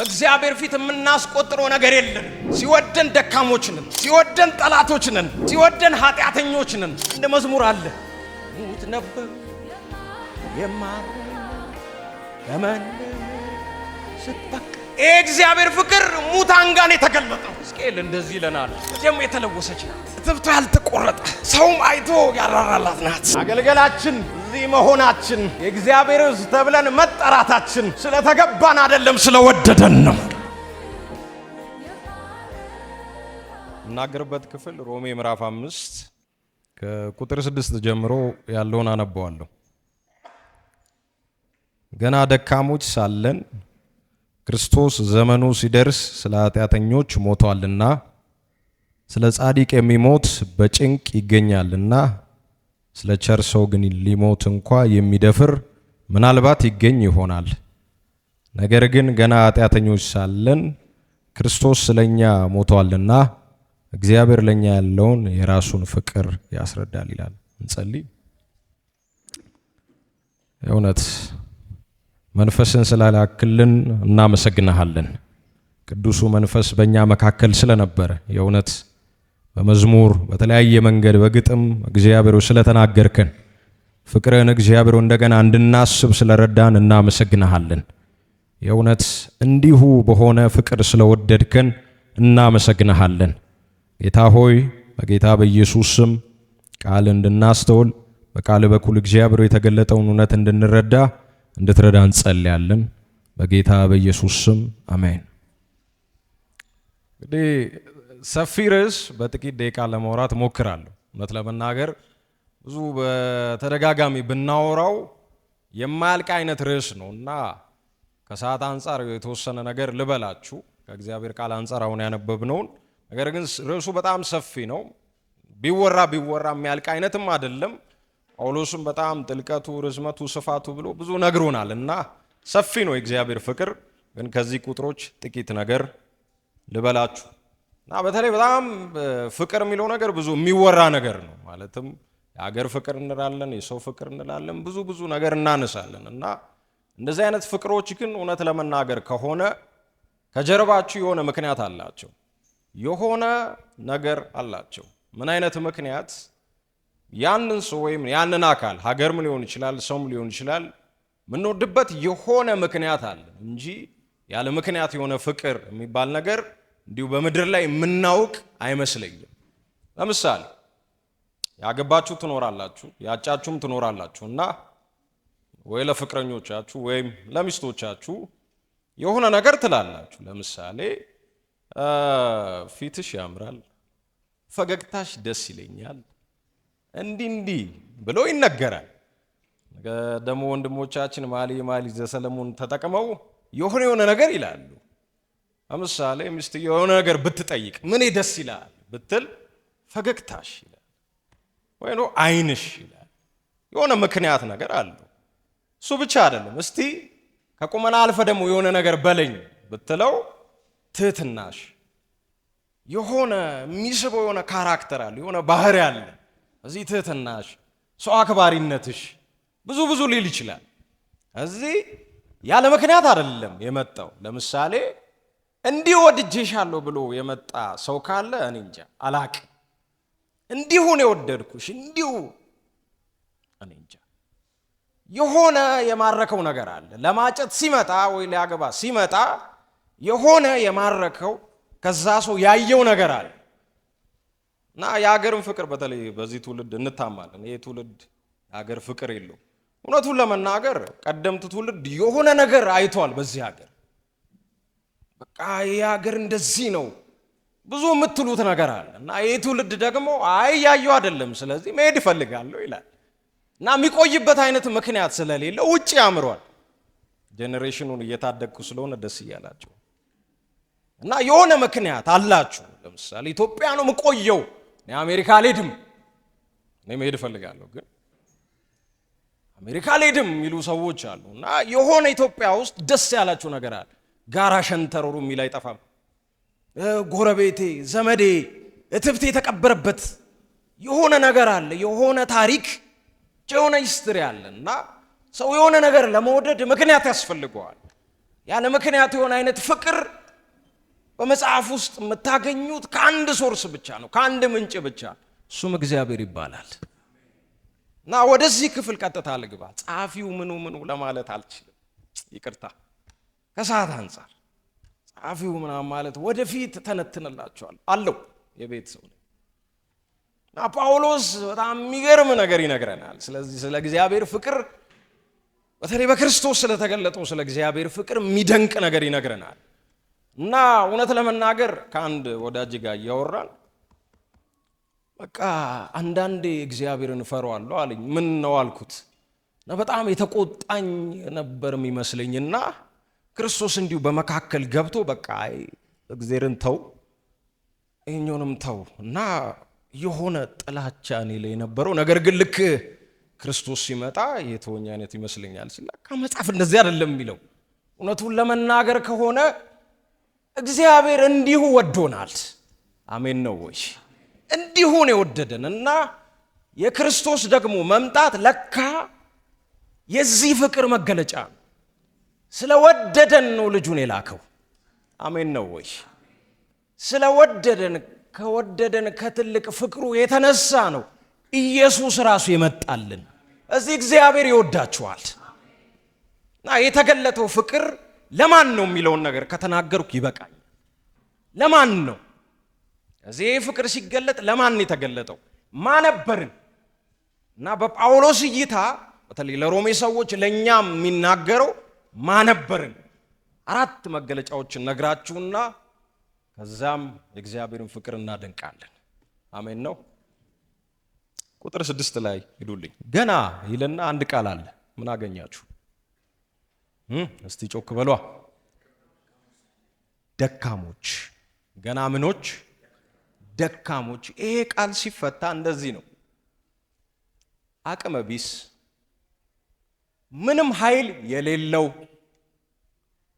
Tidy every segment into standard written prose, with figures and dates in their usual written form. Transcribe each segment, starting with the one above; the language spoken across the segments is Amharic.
እግዚአብሔር ፊት የምናስቆጥረው ነገር የለም። ሲወደን ደካሞች ነን፣ ሲወደን ጠላቶች ነን፣ ሲወደን ኃጢአተኞች ነን። እንደ መዝሙር አለ ሙት ነበር የማር ለምን ስትበቅ እግዚአብሔር ፍቅር ሙታን ጋር የተገለጠው ሕዝቅኤል እንደዚህ ይለናል። ደግሞ የተለወሰች ናት፣ ትብቷ ያልተቆረጠ ሰውም አይቶ ያራራላት ናት። አገልገላችን እዚህ መሆናችን የእግዚአብሔር ሕዝብ ተብለን መጠራታችን ስለተገባን አይደለም፣ ስለወደደን ነው። እናገርበት ክፍል ሮሜ ምዕራፍ 5 ከቁጥር 6 ጀምሮ ያለውን አነበዋለሁ። ገና ደካሞች ሳለን ክርስቶስ ዘመኑ ሲደርስ ስለ ኃጢአተኞች ሞቷልና፣ ስለ ጻድቅ የሚሞት በጭንቅ ይገኛልና፣ ስለ ቸር ሰው ግን ሊሞት እንኳ የሚደፍር ምናልባት ይገኝ ይሆናል። ነገር ግን ገና ኃጢአተኞች ሳለን ክርስቶስ ስለኛ ሞቷልና እግዚአብሔር ለኛ ያለውን የራሱን ፍቅር ያስረዳል ይላል። እንጸልይ። የእውነት መንፈስን ስላላክልን እናመሰግናለን። ቅዱሱ መንፈስ በእኛ መካከል ስለነበረ የእውነት በመዝሙር በተለያየ መንገድ በግጥም እግዚአብሔር ስለተናገርከን ፍቅርን እግዚአብሔር እንደገና እንድናስብ ስለረዳን እናመሰግናለን። የእውነት እንዲሁ በሆነ ፍቅር ስለወደድከን እናመሰግናለን። ጌታ ሆይ በጌታ በኢየሱስ ስም ቃል እንድናስተውል በቃል በኩል እግዚአብሔር የተገለጠውን እውነት እንድንረዳ እንድትረዳ እንጸልያለን። በጌታ በኢየሱስ ስም አሜን። እንግዲህ ሰፊ ርዕስ በጥቂት ደቂቃ ለማውራት ሞክራለሁ። እውነት ለመናገር ብዙ በተደጋጋሚ ብናወራው የማያልቅ አይነት ርዕስ ነው እና ከሰዓት አንጻር የተወሰነ ነገር ልበላችሁ ከእግዚአብሔር ቃል አንጻር አሁን ያነበብነውን። ነገር ግን ርዕሱ በጣም ሰፊ ነው። ቢወራ የሚያልቅ አይነትም አይደለም። ጳውሎስም በጣም ጥልቀቱ፣ ርዝመቱ፣ ስፋቱ ብሎ ብዙ ነግሮናል እና ሰፊ ነው የእግዚአብሔር ፍቅር። ግን ከዚህ ቁጥሮች ጥቂት ነገር ልበላችሁ እና በተለይ በጣም ፍቅር የሚለው ነገር ብዙ የሚወራ ነገር ነው። ማለትም የሀገር ፍቅር እንላለን፣ የሰው ፍቅር እንላለን፣ ብዙ ነገር እናነሳለን እና እንደዚህ አይነት ፍቅሮች ግን እውነት ለመናገር ከሆነ ከጀርባችሁ የሆነ ምክንያት አላቸው፣ የሆነ ነገር አላቸው። ምን አይነት ምክንያት? ያንን ሰው ወይም ያንን አካል ሀገርም ሊሆን ይችላል፣ ሰውም ሊሆን ይችላል፣ የምንወድበት የሆነ ምክንያት አለ እንጂ ያለ ምክንያት የሆነ ፍቅር የሚባል ነገር እንዲሁ በምድር ላይ የምናውቅ አይመስለኝም። ለምሳሌ ያገባችሁ ትኖራላችሁ፣ ያጫችሁም ትኖራላችሁ እና ወይ ለፍቅረኞቻችሁ ወይም ለሚስቶቻችሁ የሆነ ነገር ትላላችሁ። ለምሳሌ ፊትሽ ያምራል፣ ፈገግታሽ ደስ ይለኛል፣ እንዲህ ብሎ ይነገራል። ደግሞ ወንድሞቻችን ማሊ ዘሰለሞን ተጠቅመው የሆነ ነገር ይላሉ። ለምሳሌ ሚስት የሆነ ነገር ብትጠይቅ ምን ደስ ይላል ብትል ፈገግታሽ ይላል ወይ ነው አይንሽ ይላል። የሆነ ምክንያት ነገር አለው። እሱ ብቻ አይደለም። እስቲ ከቁመና አልፈ ደግሞ የሆነ ነገር በለኝ ብትለው ትህትናሽ፣ የሆነ የሚስበው የሆነ ካራክተር አለ፣ የሆነ ባህሪ አለ። እዚህ ትህትናሽ፣ ሰው አክባሪነትሽ ብዙ ሊል ይችላል። እዚህ ያለ ምክንያት አይደለም የመጣው። ለምሳሌ እንዲሁ ወድጄሻለሁ ብሎ የመጣ ሰው ካለ እኔ እንጃ አላቅም። እንዲሁ ነው የወደድኩሽ እንዲሁ እኔ እንጃ። የሆነ የማረከው ነገር አለ። ለማጨት ሲመጣ ወይ ሊያገባ ሲመጣ የሆነ የማረከው ከዛ ሰው ያየው ነገር አለ እና የሀገርን ፍቅር በተለይ በዚህ ትውልድ እንታማለን። ይሄ ትውልድ የሀገር ፍቅር የለው። እውነቱን ለመናገር ቀደምት ትውልድ የሆነ ነገር አይቷል በዚህ ሀገር። በቃ ይሄ ሀገር እንደዚህ ነው ብዙ የምትሉት ነገር አለ እና ይሄ ትውልድ ደግሞ ያየው አይደለም፣ ስለዚህ መሄድ ይፈልጋለሁ ይላል እና የሚቆይበት አይነት ምክንያት ስለሌለ ውጪ ያምሯል። ጄኔሬሽኑን እየታደግኩ ስለሆነ ደስ እያላቸው እና የሆነ ምክንያት አላችሁ። ለምሳሌ ኢትዮጵያ ነው የምቆየው፣ እኔ አሜሪካ አልሄድም፣ እኔ መሄድ እፈልጋለሁ ግን አሜሪካ አልሄድም የሚሉ ሰዎች አሉ እና የሆነ ኢትዮጵያ ውስጥ ደስ ያላችሁ ነገር አለ። ጋራ ሸንተረሩ የሚል አይጠፋም። ጎረቤቴ፣ ዘመዴ፣ እትብቴ የተቀበረበት የሆነ ነገር አለ፣ የሆነ ታሪክ፣ የሆነ ሂስትሪ አለ እና ሰው የሆነ ነገር ለመውደድ ምክንያት ያስፈልገዋል። ያለ ምክንያት የሆነ አይነት ፍቅር በመጽሐፍ ውስጥ የምታገኙት ከአንድ ሶርስ ብቻ ነው፣ ከአንድ ምንጭ ብቻ፣ እሱም እግዚአብሔር ይባላል። እና ወደዚህ ክፍል ቀጥታ ልግባ። ጸሐፊው ምኑ ለማለት አልችልም፣ ይቅርታ ከሰዓት አንፃር ጸሐፊው ምናምን ማለት ወደፊት ተነትንላቸዋል አለው የቤት ሰው ነው። እና ጳውሎስ በጣም የሚገርም ነገር ይነግረናል። ስለዚህ ስለ እግዚአብሔር ፍቅር፣ በተለይ በክርስቶስ ስለተገለጠው ስለ እግዚአብሔር ፍቅር የሚደንቅ ነገር ይነግረናል። እና እውነት ለመናገር ከአንድ ወዳጅ ጋር እያወራን በቃ አንዳንዴ እግዚአብሔርን እፈራዋለሁ አለኝ። ምን ነው አልኩት። እና በጣም የተቆጣኝ ነበር የሚመስለኝና ክርስቶስ እንዲሁ በመካከል ገብቶ በቃ እግዚአብሔርን ተው ይሄኛውንም ተው እና የሆነ ጥላቻ እኔ ላይ ነበረው። ነገር ግን ልክ ክርስቶስ ሲመጣ የተወኛ አይነት ይመስለኛል ሲል መጽሐፍ እንደዚህ አይደለም የሚለው። እውነቱን ለመናገር ከሆነ እግዚአብሔር እንዲሁ ወዶናል። አሜን ነው ወይ? እንዲሁ ነው የወደደን እና የክርስቶስ ደግሞ መምጣት ለካ የዚህ ፍቅር መገለጫ ነው። ስለወደደን ነው ልጁን የላከው። አሜን ነው ወይ? ስለወደደን ከወደደን ከትልቅ ፍቅሩ የተነሳ ነው ኢየሱስ ራሱ የመጣልን። እዚህ እግዚአብሔር ይወዳችኋል። እና የተገለጠው ፍቅር ለማን ነው የሚለውን ነገር ከተናገርኩ ይበቃኝ። ለማን ነው እዚህ ፍቅር ሲገለጥ ለማን ነው የተገለጠው? ማነበርን እና በጳውሎስ እይታ በተለይ ለሮሜ ሰዎች ለኛም የሚናገረው ማነበርን 4 መገለጫዎችን ነግራችሁና ከዛም የእግዚአብሔርን ፍቅር እናደንቃለን። አሜን ነው። ቁጥር 6 ላይ ሂዱልኝ። ገና ይልና አንድ ቃል አለ። ምን አገኛችሁ? እስቲ ጮክ በሏ። ደካሞች። ገና ምኖች? ደካሞች። ይሄ ቃል ሲፈታ እንደዚህ ነው። አቅመ ቢስ፣ ምንም ኃይል የሌለው፣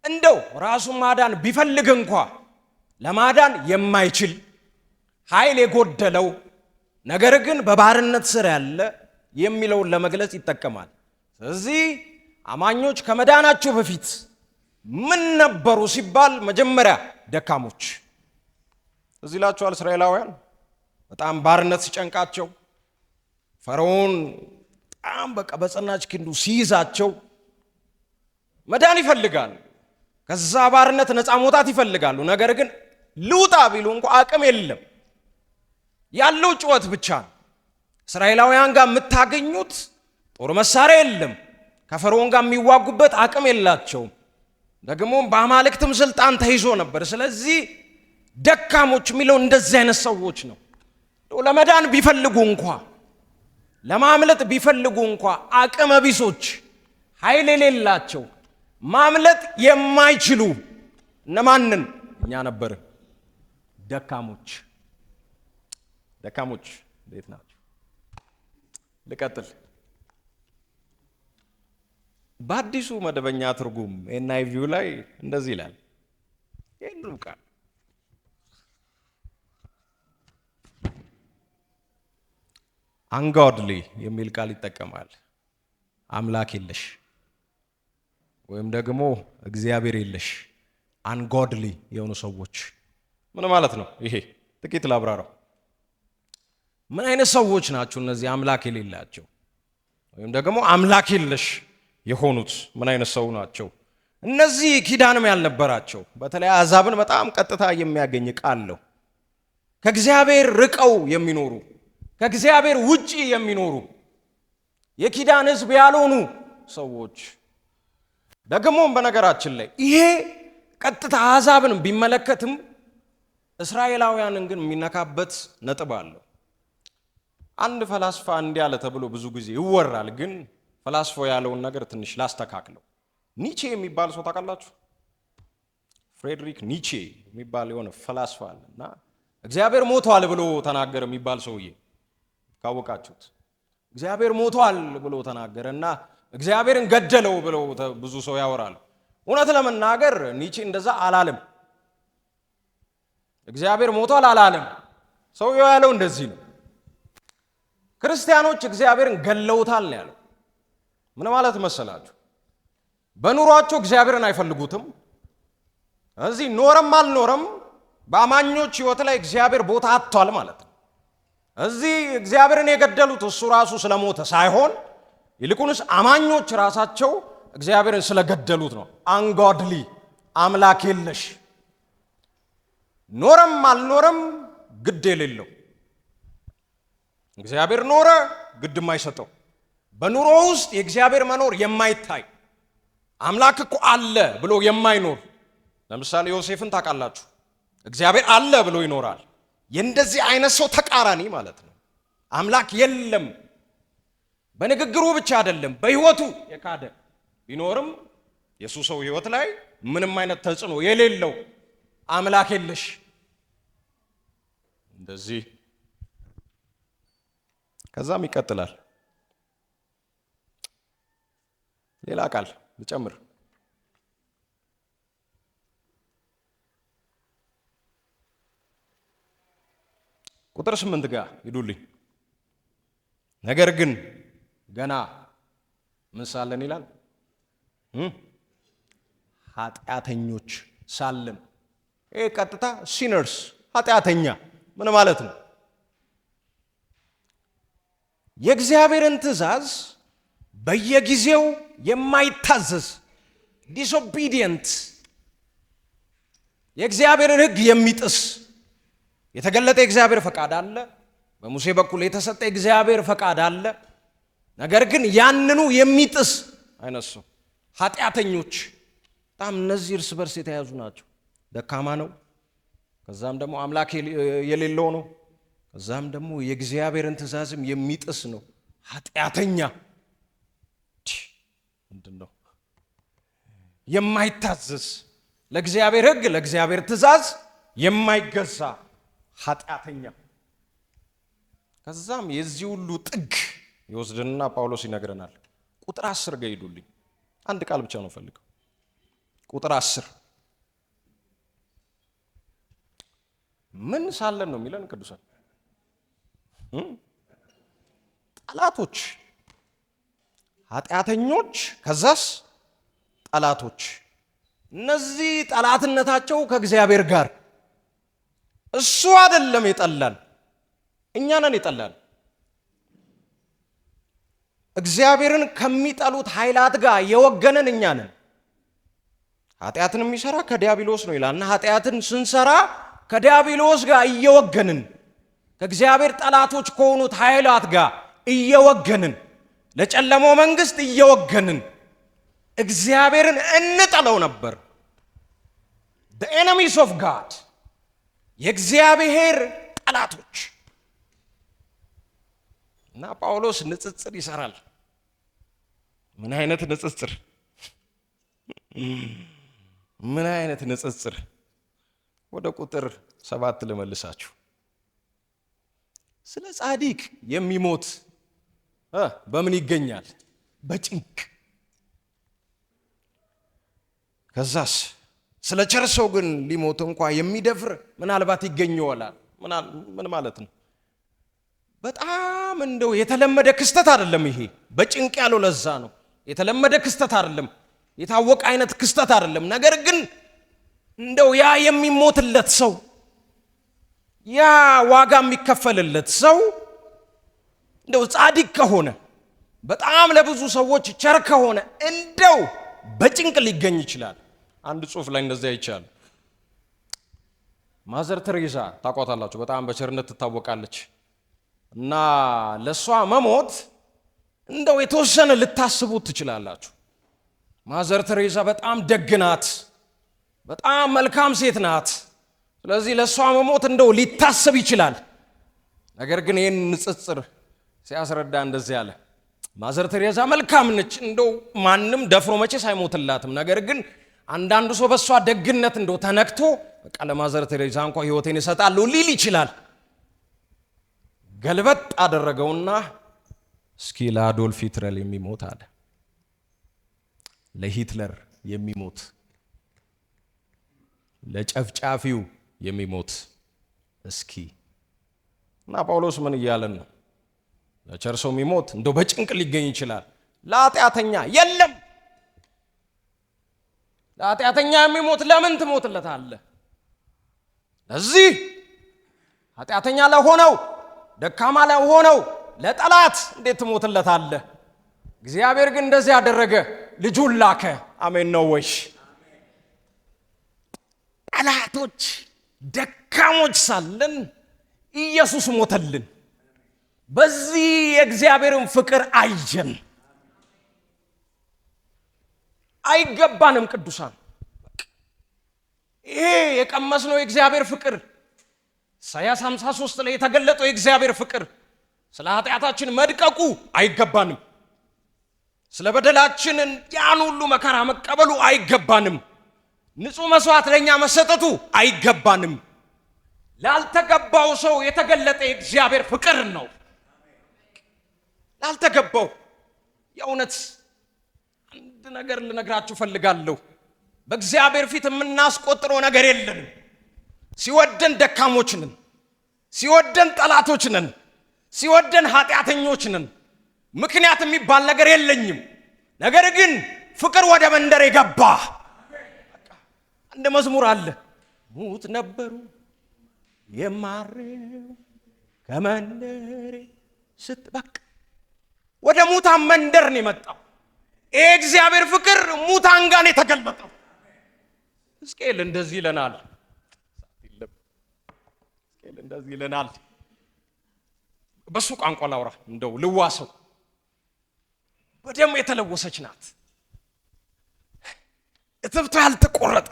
እንደው ራሱን ማዳን ቢፈልግ እንኳ ለማዳን የማይችል ኃይል የጎደለው ነገር ግን በባርነት ስር ያለ የሚለውን ለመግለጽ ይጠቀማል። ስለዚህ አማኞች ከመዳናቸው በፊት ምን ነበሩ ሲባል መጀመሪያ ደካሞች። እዚህ ላችኋል። እስራኤላውያን በጣም ባርነት ሲጨንቃቸው፣ ፈርዖን በጣም በቃ በጸናች ክንዱ ሲይዛቸው መዳን ይፈልጋሉ። ከዛ ባርነት ነፃ መውጣት ይፈልጋሉ። ነገር ግን ልውጣ ቢሉ እንኳ አቅም የለም፣ ያለው ጩኸት ብቻ ነው። እስራኤላውያን ጋር የምታገኙት ጦር መሳሪያ የለም፣ ከፈርዖን ጋር የሚዋጉበት አቅም የላቸውም። ደግሞ በአማልክትም ስልጣን ተይዞ ነበር። ስለዚህ ደካሞች የሚለው እንደዚህ አይነት ሰዎች ነው። ለመዳን ቢፈልጉ እንኳ ለማምለጥ ቢፈልጉ እንኳ አቅመ ቢሶች፣ ኃይል የሌላቸው፣ ማምለጥ የማይችሉ እነማንን? እኛ ነበር። ደካሞች። ደካሞች እንዴት ናቸው? ልቀጥል። በአዲሱ መደበኛ ትርጉም NIV ላይ እንደዚህ ይላል። ይህን ቃል አንጋድሊ የሚል ቃል ይጠቀማል። አምላክ የለሽ ወይም ደግሞ እግዚአብሔር የለሽ አንጋድሊ የሆኑ ሰዎች ምን ማለት ነው? ይሄ ጥቂት ላብራራው። ምን አይነት ሰዎች ናቸው እነዚህ አምላክ የሌላቸው ወይም ደግሞ አምላክ የለሽ የሆኑት? ምን አይነት ሰው ናቸው? እነዚህ ኪዳንም ያልነበራቸው፣ በተለይ አሕዛብን በጣም ቀጥታ የሚያገኝ ቃል ነው። ከእግዚአብሔር ርቀው የሚኖሩ፣ ከእግዚአብሔር ውጪ የሚኖሩ የኪዳን ሕዝብ ያልሆኑ ሰዎች። ደግሞም በነገራችን ላይ ይሄ ቀጥታ አሕዛብን ቢመለከትም እስራኤላውያንን ግን የሚነካበት ነጥብ አለው። አንድ ፈላስፋ እንዲህ አለ ተብሎ ብዙ ጊዜ ይወራል። ግን ፈላስፋው ያለውን ነገር ትንሽ ላስተካክለው። ኒቼ የሚባል ሰው ታውቃላችሁ? ፍሬድሪክ ኒቼ የሚባል የሆነ ፈላስፋ አለ እና እግዚአብሔር ሞቷል ብሎ ተናገረ የሚባል ሰውዬ ካወቃችሁት። እግዚአብሔር ሞቷል ብሎ ተናገረ እና እግዚአብሔርን ገደለው ብለው ብዙ ሰው ያወራል። እውነት ለመናገር ኒቼ እንደዛ አላለም። እግዚአብሔር ሞቷል አላለም። ሰውየው ያለው እንደዚህ ነው። ክርስቲያኖች እግዚአብሔርን ገለውታል ነው ያለው። ምን ማለት መሰላችሁ? በኑሯቸው እግዚአብሔርን አይፈልጉትም። እዚህ ኖረም አልኖረም በአማኞች ሕይወት ላይ እግዚአብሔር ቦታ አጥቷል ማለት ነው። እዚህ እግዚአብሔርን የገደሉት እሱ ራሱ ስለሞተ ሳይሆን ይልቁንስ አማኞች ራሳቸው እግዚአብሔርን ስለገደሉት ነው። አንጎድሊ አምላክ የለሽ ኖረም አልኖረም ግድ የሌለው እግዚአብሔር ኖረ ግድ የማይሰጠው በኑሮ ውስጥ የእግዚአብሔር መኖር የማይታይ አምላክ እኮ አለ ብሎ የማይኖር ለምሳሌ ዮሴፍን ታውቃላችሁ። እግዚአብሔር አለ ብሎ ይኖራል። የእንደዚህ አይነት ሰው ተቃራኒ ማለት ነው። አምላክ የለም በንግግሩ ብቻ አይደለም በሕይወቱ የካደ ቢኖርም የሱ ሰው ሕይወት ላይ ምንም አይነት ተጽዕኖ የሌለው አምላክ የለሽ እንደዚህ። ከዛም ይቀጥላል። ሌላ ቃል ልጨምር። ቁጥር 8 ጋር ሂዱልኝ። ነገር ግን ገና ምን ሳለን ይላል? ኃጢአተኞች ሳለን። ይሄ ቀጥታ ሲነርስ ኃጢአተኛ ምን ማለት ነው? የእግዚአብሔርን ትእዛዝ በየጊዜው የማይታዘዝ ዲስኦቢዲየንት፣ የእግዚአብሔርን ሕግ የሚጥስ የተገለጠ የእግዚአብሔር ፈቃድ አለ። በሙሴ በኩል የተሰጠ የእግዚአብሔር ፈቃድ አለ። ነገር ግን ያንኑ የሚጥስ አይነት ሰው ኃጢአተኞች። በጣም እነዚህ እርስ በርስ የተያዙ ናቸው። ደካማ ነው፣ ከዛም ደግሞ አምላክ የሌለው ነው፣ ከዛም ደግሞ የእግዚአብሔርን ትእዛዝም የሚጥስ ነው። ኃጢአተኛ ምንድን ነው? የማይታዘዝ ለእግዚአብሔር ሕግ ለእግዚአብሔር ትእዛዝ የማይገዛ ኃጢአተኛ። ከዛም የዚህ ሁሉ ጥግ ይወስድንና ጳውሎስ ይነግረናል። ቁጥር 10 ጋር ሄዱልኝ። አንድ ቃል ብቻ ነው ፈልገው። ቁጥር 10 ምን ሳለን ነው የሚለን ቅዱሳን? ጠላቶች፣ ኃጢአተኞች፣ ከዛስ ጠላቶች። እነዚህ ጠላትነታቸው ከእግዚአብሔር ጋር እሱ አይደለም የጠላን፣ እኛ ነን የጠላን። እግዚአብሔርን ከሚጠሉት ኃይላት ጋር የወገነን እኛ ነን። ኃጢአትን የሚሰራ ከዲያብሎስ ነው ይላልና ኃጢአትን ስንሰራ ከዲያብሎስ ጋር እየወገንን ከእግዚአብሔር ጠላቶች ከሆኑት ኃይላት ጋር እየወገንን ለጨለማው መንግስት እየወገንን እግዚአብሔርን እንጠለው ነበር። the enemies of God የእግዚአብሔር ጠላቶች። እና ጳውሎስ ንጽጽር ይሰራል። ምን አይነት ንጽጽር? ምን አይነት ንጽጽር? ወደ ቁጥር 7 ልመልሳችሁ። ስለ ጻድቅ የሚሞት በምን ይገኛል? በጭንቅ። ከዛስ ስለ ቸር ሰው ግን ሊሞት እንኳ የሚደፍር ምናልባት ይገኘዋል። ምን ማለት ነው? በጣም እንደው የተለመደ ክስተት አይደለም ይሄ። በጭንቅ ያለው ለዛ ነው። የተለመደ ክስተት አይደለም፣ የታወቀ አይነት ክስተት አይደለም። ነገር ግን እንደው ያ የሚሞትለት ሰው፣ ያ ዋጋ የሚከፈልለት ሰው እንደው ጻድቅ ከሆነ፣ በጣም ለብዙ ሰዎች ቸር ከሆነ እንደው በጭንቅ ሊገኝ ይችላል። አንድ ጽሑፍ ላይ እንደዚያ ይቻላል። ማዘር ቴሬዛ ታውቋታላችሁ፣ በጣም በቸርነት ትታወቃለች። እና ለሷ መሞት እንደው የተወሰነ ልታስቡት ትችላላችሁ። ማዘር ቴሬዛ በጣም ደግ ናት፣ በጣም መልካም ሴት ናት። ስለዚህ ለሷ መሞት እንደው ሊታሰብ ይችላል። ነገር ግን ይህን ንጽጽር ሲያስረዳ እንደዚህ አለ። ማዘር ቴሬዛ መልካም ነች፣ እንደው ማንም ደፍሮ መቼስ አይሞትላትም። ነገር ግን አንዳንዱ ሰው በሷ ደግነት እንደው ተነክቶ በቃ ለማዘር ቴሬዛ እንኳ ሕይወቴን እሰጣለሁ ሊል ይችላል። ገልበጥ አደረገውና እስኪ ለአዶልፍ ሂትለር የሚሞት አለ። ለሂትለር የሚሞት፣ ለጨፍጫፊው የሚሞት እስኪ። እና ጳውሎስ ምን እያለን ነው? ለቸር ሰው የሚሞት እንደው በጭንቅ ሊገኝ ይችላል። ለኃጢአተኛ የለም። ለኃጢአተኛ የሚሞት ለምን ትሞትለታለህ? ለዚህ ኃጢአተኛ ለሆነው ደካማ ለሆነው ለጠላት እንዴት ትሞትለታለህ? እግዚአብሔር ግን እንደዚህ ያደረገ፣ ልጁን ላከ። አሜን ነው ወይ? ጠላቶች ደካሞች ሳለን ኢየሱስ ሞተልን። በዚህ የእግዚአብሔርን ፍቅር አየን። አይገባንም ቅዱሳን። ይሄ የቀመስነው የእግዚአብሔር ፍቅር ኢሳይያስ 53 ላይ የተገለጠው የእግዚአብሔር ፍቅር ስለ ኃጢአታችን መድቀቁ አይገባንም። ስለ በደላችን ያን ሁሉ መከራ መቀበሉ አይገባንም። ንጹህ መስዋዕት ለኛ መሰጠቱ አይገባንም። ላልተገባው ሰው የተገለጠ የእግዚአብሔር ፍቅር ነው። ላልተገባው የእውነት አንድ ነገር ልነግራችሁ ፈልጋለሁ። በእግዚአብሔር ፊት የምናስቆጥረው ነገር የለንም። ሲወደን ደካሞች ነን፣ ሲወደን ጠላቶች ነን፣ ሲወደን ኃጢአተኞች ነን። ምክንያት የሚባል ነገር የለኝም። ነገር ግን ፍቅር ወደ መንደር የገባ አንድ መዝሙር አለ። ሙት ነበሩ የማሬው ከመንደሬ ስትበቅ ወደ ሙታን መንደር ነው የመጣው። ይሄ እግዚአብሔር ፍቅር ሙታን ጋር ነው የተገለጠው። ሕዝቅኤል እንደዚህ ይለናል። ሕዝቅኤል እንደዚህ ይለናል። በሱ ቋንቋ ላውራ እንደው ልዋሰው። በደም የተለወሰች ናት፣ እትብቷ ያልተቆረጠ፣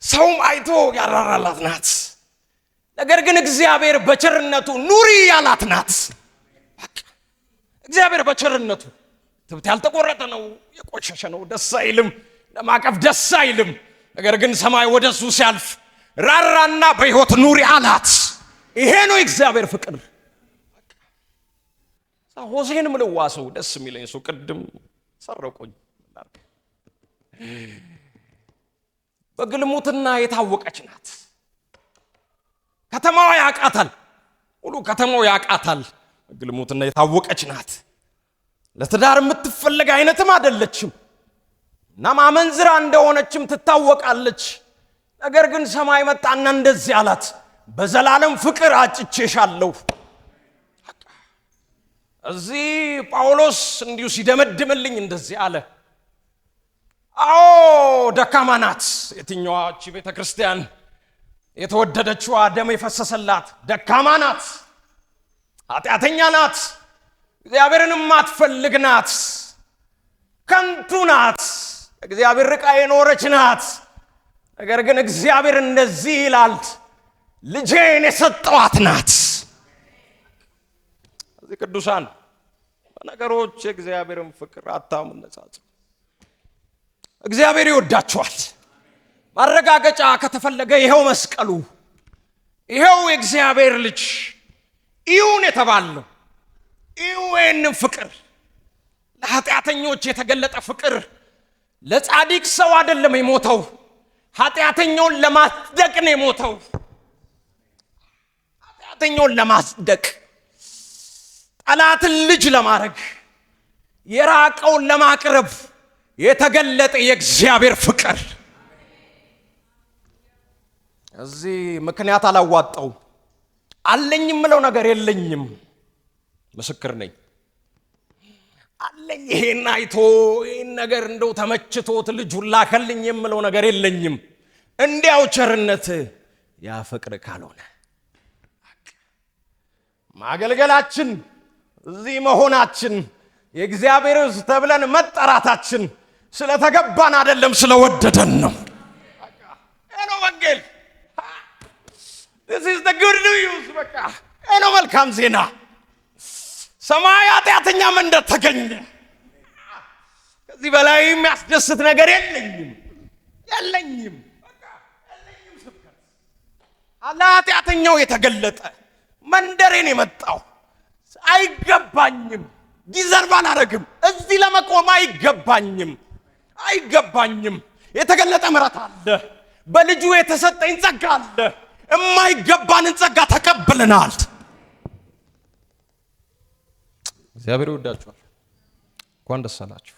ሰውም አይቶ ያራራላት ናት። ነገር ግን እግዚአብሔር በቸርነቱ ኑሪ ያላት ናት። እግዚአብሔር በቸርነቱ እትብት ያልተቆረጠ ነው፣ የቆሸሸ ነው፣ ደስ አይልም፣ ለማቀፍ ደስ አይልም። ነገር ግን ሰማይ ወደሱ ሲያልፍ ራራና በሕይወት ኑሪ አላት። ይሄ ነው እግዚአብሔር ፍቅር። ሆሴን ምልዋሰው ደስ የሚለኝ ሰው ቅድም ሰረቆኝ። በግልሙትና የታወቀች ናት። ከተማዋ ያቃታል፣ ሁሉ ከተማው ያቃታል። በግልሙትና የታወቀች ናት። ለትዳር የምትፈልግ አይነትም አይደለችም እና ማመንዝራ እንደሆነችም ትታወቃለች። ነገር ግን ሰማይ መጣና እንደዚህ አላት፣ በዘላለም ፍቅር አጭቼሻለሁ። እዚህ ጳውሎስ እንዲሁ ሲደመድምልኝ እንደዚህ አለ። አዎ ደካማ ናት። የትኛዋች ቤተ ክርስቲያን የተወደደችዋ ደም የፈሰሰላት ደካማ ናት፣ ኃጢአተኛ ናት፣ እግዚአብሔርንም ማትፈልግ ናት፣ ከንቱ ናት፣ እግዚአብሔር ርቃ የኖረች ናት። ነገር ግን እግዚአብሔር እንደዚህ ይላል፣ ልጄን የሰጠዋት ናት። እዚህ ቅዱሳን በነገሮች የእግዚአብሔርን ፍቅር አታምነጻጽሩ። እግዚአብሔር ይወዳቸዋል። ማረጋገጫ ከተፈለገ ይሄው መስቀሉ፣ ይሄው የእግዚአብሔር ልጅ ኢዩን የተባለው ኢዩን ፍቅር፣ ለኃጢአተኞች የተገለጠ ፍቅር። ለጻድቅ ሰው አይደለም የሞተው፣ ኃጢአተኛውን ለማጽደቅ ነው የሞተው። ኃጢአተኛውን ለማጽደቅ፣ ጠላትን ልጅ ለማድረግ፣ የራቀውን ለማቅረብ የተገለጠ የእግዚአብሔር ፍቅር። እዚህ ምክንያት አላዋጣው፣ አለኝ የምለው ነገር የለኝም። ምስክር ነኝ። አለኝ ይሄን አይቶ ይሄን ነገር እንደው ተመችቶት ልጁን ላከልኝ የምለው ነገር የለኝም። እንዲያው ቸርነት ያ ፍቅር ካልሆነ ማገልገላችን፣ እዚህ መሆናችን፣ የእግዚአብሔር ሕዝብ ተብለን መጠራታችን ስለተገባን አይደለም፣ ስለወደደን ነው። እኔ ወንጌል this is the good news። በቃ እኔ መልካም ዜና ሰማይ ኃጢአተኛ መንደር ተገኘ። ከዚህ በላይ የሚያስደስት ነገር የለኝም። በቃ የለኝም። ስብከት አለ ኃጢአተኛው የተገለጠ መንደሬን የመጣው አይገባኝም። ዲዘርቭ አላረግም። እዚህ ለመቆም አይገባኝም። የተገለጠ ምሕረት አለ። በልጁ የተሰጠኝ ጸጋ አለ። የማይገባንን ጸጋ ተቀብለናል። እግዚአብሔር ይወዳችኋል። እንኳን ደስ አላችሁ።